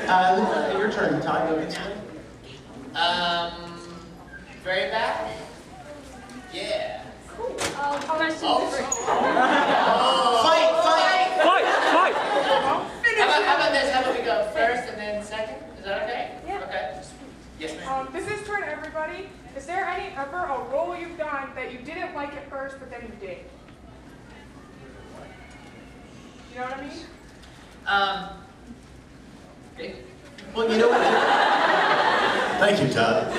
Your turn, Todd. Go this way. Very back? Yeah. Cool. Questions. Fight! How about this? How about we go first and then second? Is that okay? Yeah. Okay. Yes, ma'am. This is toward everybody. Is there ever a role you've done that you didn't like at first, but then you did? You know what I mean? Well, you know what? Thank you, Todd.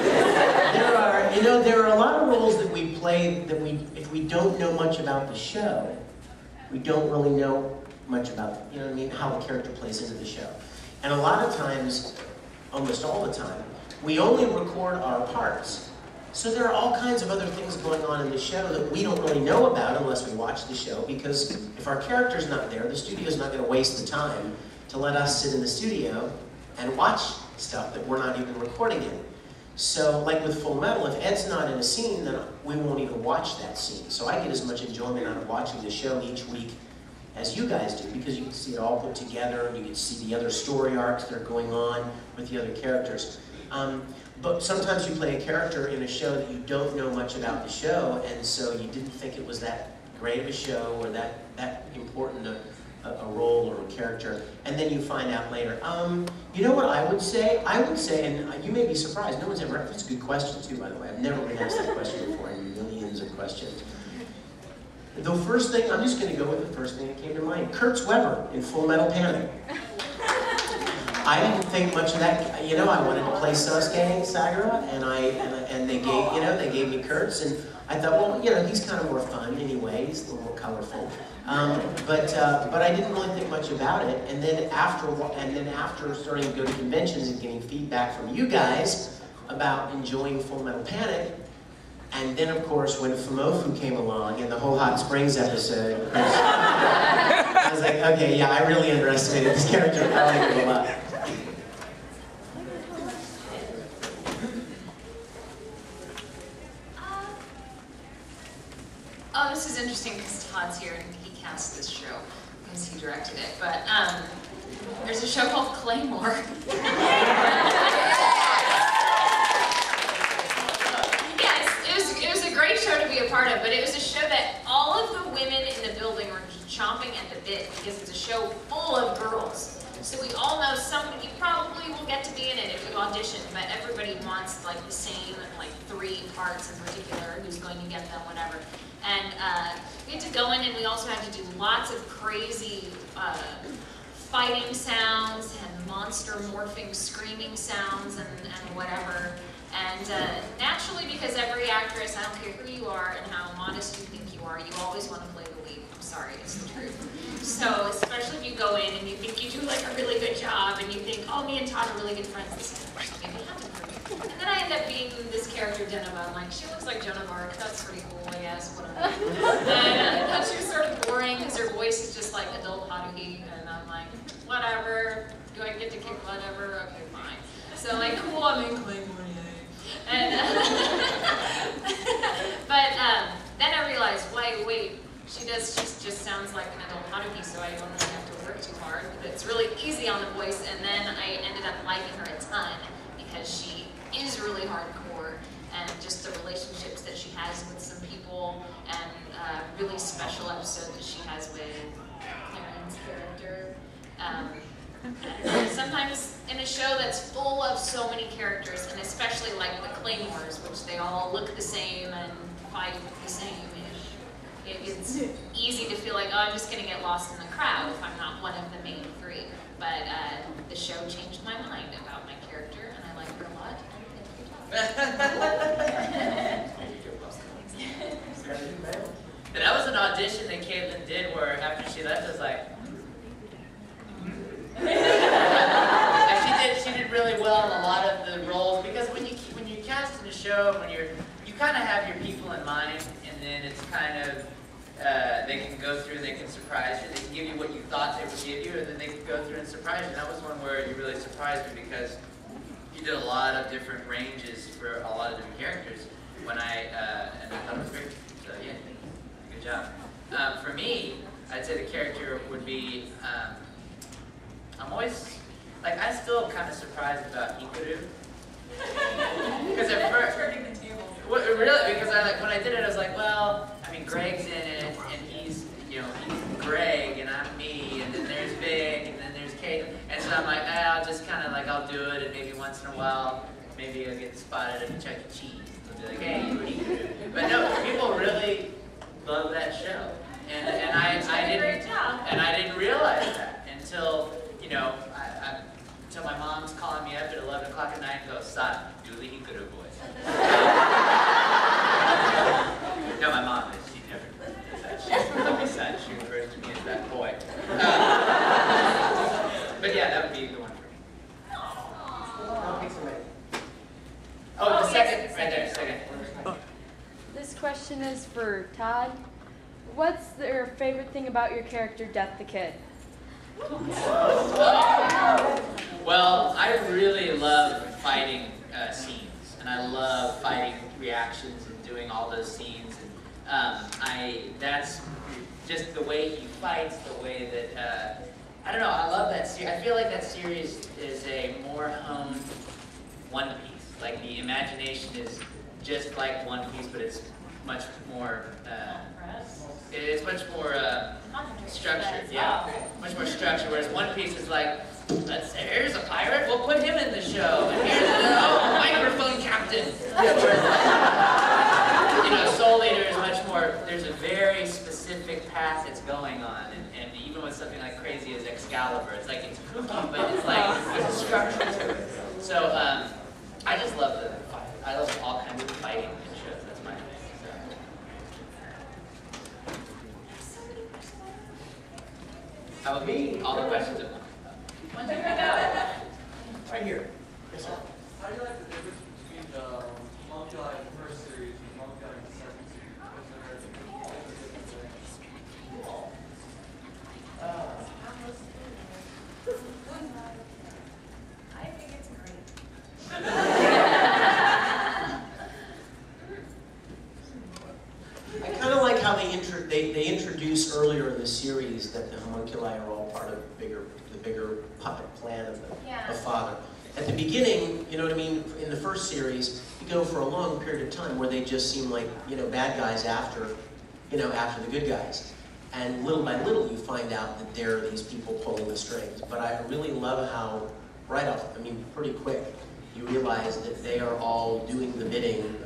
There are a lot of roles that we play that if we don't know much about the show, we don't really know much about, you know what I mean, how the character plays into the show. And a lot of times, almost all the time, we only record our parts. So there are all kinds of other things going on in the show that we don't really know about unless we watch the show, because if our character's not there, the studio's not going to waste the time to let us sit in the studio and watch stuff that we're not even recording in. So, like with Full Metal, if Ed's not in a scene, then we won't even watch that scene. So I get as much enjoyment out of watching the show each week as you guys do, because you can see it all put together, and you can see the other story arcs that are going on with the other characters. But sometimes you play a character in a show that you don't know much about the show, and so you didn't think it was that great of a show or that important a role or a character, and then you find out later. You know what I would say? I would say, and you may be surprised, no one's ever, that's a good question too, by the way. I've never been asked that question before in millions of questions. The first thing, I'm just going to go with the first thing that came to mind. Kurtz Weber in Full Metal Panic. I didn't think much of that. You know, I wanted to play Sasuke Sagara, and they gave me Kurtz, and I thought, well, you know, he's kind of more fun anyway. He's a little more colorful. But I didn't really think much about it. And then after starting to go to conventions and getting feedback from you guys about enjoying Full Metal Panic, and then of course when Fumofu came along and the whole Hot Springs episode, I was like, okay, yeah, I really underestimated this character. I like him a lot. Oh, this is interesting because Todd's here and he cast this show because he directed it. But there's a show called Claymore. Yes, it was a great show to be a part of, but it was a show that all of the women in the building were just chomping at the bit because it's a show full of girls. So we all know somebody probably will get to be in it if you audition, but everybody wants like the same like 3 parts in particular, who's going to get them, whatever. And we had to go in and we also had to do lots of crazy fighting sounds and monster morphing screaming sounds and whatever. And naturally, because every actress, I don't care who you are and how modest you think you are, you always want to play the lead. I'm sorry, it's the truth. So, especially if you go in and you think you do like a really good job and you think, oh, me and Todd are really good friends, this is maybe happen for me. And then I end up being this character, Deneva. I'm like, she looks like Joan of Arc, that's pretty cool, I guess, whatever. And I thought she was sort of boring because her voice is just like adult Haruhi, and I'm like, whatever, do I get to kick whatever? Okay, fine. So like, cool, I'm in Claymore. And, but then I realized, wait, she just sounds like an adult Haruhi, so I don't really have to work too hard. But it's really easy on the voice, and then I ended up liking her a ton because she is really hardcore, and just the relationships that she has with some people, and really special episode that she has with Karen's character. And sometimes in a show that's full of so many characters, and especially like the Claymores, which they all look the same and fight the same-ish, it's easy to feel like, oh, I'm just going to get lost in the crowd if I'm not one of the main 3. But the show changed my mind about my character, and I like her a lot. And that was an audition that Caitlin did where after she left, I was like, she did really well in a lot of the roles, because when you cast in a show, you kind of have your people in mind, and then it's kind of they can go through, they can surprise you, they can give you what you thought they would give you, and then they can go through and surprise you. And that was one where you really surprised me because you did a lot of different ranges for a lot of different characters. And I thought it was great. So yeah, good job. For me, I'd say the character would be. I'm always like I'm still kind of surprised about Hikaru. Because at first, really, because when I did it, I was like, well, I mean, Greg's in it, and he's Greg, and I'm me, and then there's Vic, and then there's Kate, and so I'm like, I'll just kind of like, I'll do it, and maybe once in a while, maybe I'll get spotted at a Chuck E. Cheese. They'll be like, hey, you were Hikaru. But no, people really love that show, and I didn't realize that until until my mom's calling me up at 11 o'clock at night and goes, son, do the Hikaru voice. No, my mom is. She never does that. She doesn't call me son. She refers to me as that boy. But yeah, that would be the one for me. Oh, the second, right there, second. This question is for Todd. What's your favorite thing about your character, Death the Kid? Well, I really love fighting scenes, and I love fighting reactions and doing all those scenes. And that's just the way he fights, the way that I don't know. I love that series. I feel like that series is a more honed One Piece. Like the imagination is just like One Piece, but it's much more. It's much more structured, yeah. Much more structured, whereas One Piece is like, here's a pirate, we'll put him in the show. And here's a microphone captain. Soul Eater is much more, there's a very specific path that's going on. And even with something like crazy as Excalibur, it's like, it's kooky, but it's like, there's a structure to it. So, I just love the fight. I love all kinds of fighting in shows. That's my thing. How about me? All the questions at once. Right here. Yes, sir. How do you like the difference between the Homunculi first series and Homunculi in the second series? I think it's great. I kind of like how they introduce earlier in the series that the homunculi are all part of the bigger puppet plan of Father. At the beginning, you know what I mean, in the first series, you go for a long period of time where they just seem like, bad guys after the good guys. And little by little, you find out that there are these people pulling the strings. But I really love how, pretty quick, you realize that they are all doing the bidding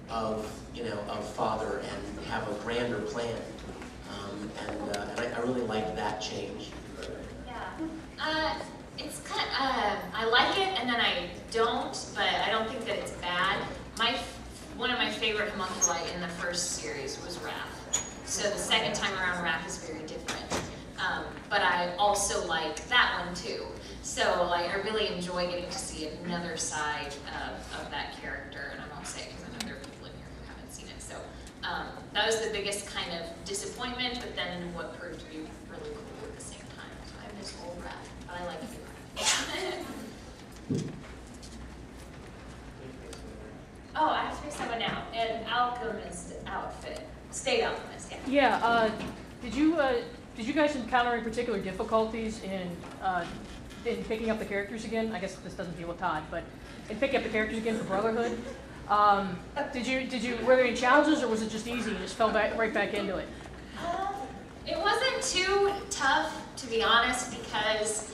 of Father and have a grander plan. And I really like that change. Yeah. It's kind of, I like it and then I don't, but I don't think that it's bad. One of my favorite homunculi in the first series was Raph. So the second time around, Raph is very different. But I also like that one too. So I really enjoy getting to see another side of that character, and I won't say it because I know there are people in here who haven't seen it. So that was the biggest kind of disappointment, but then what proved to be really cool at the same time. So I miss old Raph, but I like it. Oh, I have to pick someone now. An Alchemist outfit. State Alchemist, yeah. Yeah, did you guys encounter any particular difficulties in picking up the characters again? I guess this doesn't deal with Todd, but in picking up the characters again for Brotherhood, were there any challenges, or was it just easy? You just fell right back into it? It wasn't too tough, to be honest, because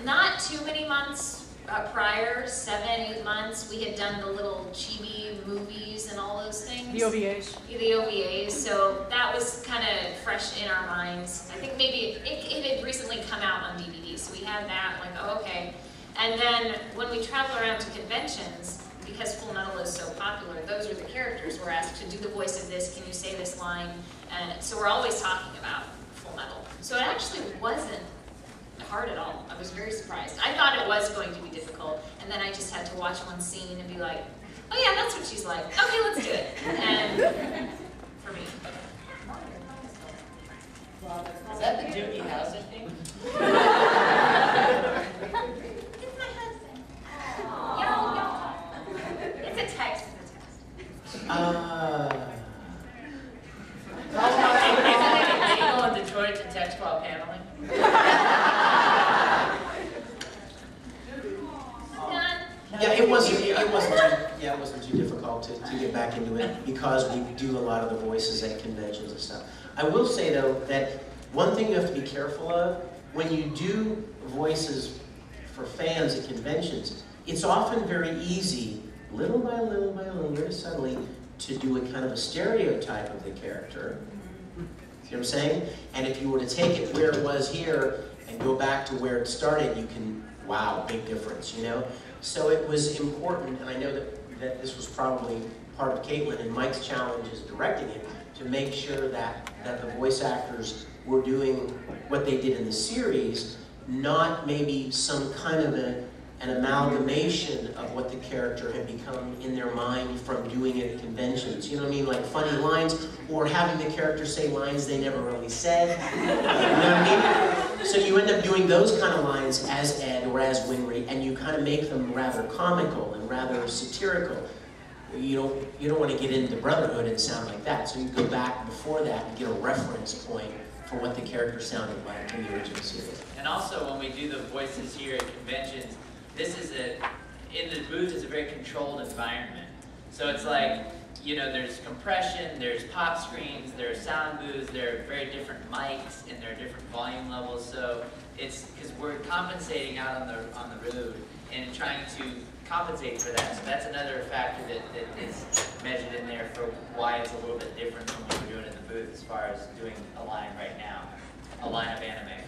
not too many months prior, 7, 8 months, we had done the little chibi movies and all those things. The OVAs? The OVAs, so that was kind of fresh in our minds. I think maybe it had recently come out on DVD, so we had that, like, oh, okay. And then when we travel around to conventions, because Full Metal is so popular, those are the characters we're asked to do the voice of this, can you say this line? And so we're always talking about Full Metal. So it actually wasn't hard at all. I was very surprised. I thought it was going to be difficult, and then I just had to watch one scene and be like, oh yeah, that's what she's like. Okay, let's do it. And for me. Is that the Doogie Howser thing? It's my husband. It's a text. People in Detroit to text while paneling? Yeah, it wasn't too difficult to get back into it because we do a lot of the voices at conventions and stuff. I will say though that one thing you have to be careful of when you do voices for fans at conventions, it's often very easy, little by little by little, very subtly, to do a kind of a stereotype of the character. You know what I'm saying? And if you were to take it where it was here and go back to where it started, you can, wow, big difference, you know? So it was important, and I know that this was probably part of Caitlin and Mike's challenge as directing it, to make sure that the voice actors were doing what they did in the series, not maybe some kind of an amalgamation of what the character had become in their mind from doing it at conventions. You know what I mean? Like funny lines, or having the character say lines they never really said. You know what I mean? So you end up doing those kind of lines as Ed or as Winry, and you kind of make them rather comical and rather satirical. You don't want to get into Brotherhood and sound like that. So you go back before that and get a reference point for what the character sounded like in the original series. And also when we do the voices here at conventions, this is in the booth is a very controlled environment. So it's like, you know, there's compression, there's pop screens, there are sound booths, there are very different mics, and there are different volume levels. So it's because we're compensating out on the road and trying to compensate for that. So that's another factor that is measured in there for why it's a little bit different from what we're doing in the booth as far as doing a line right now, a line of anime.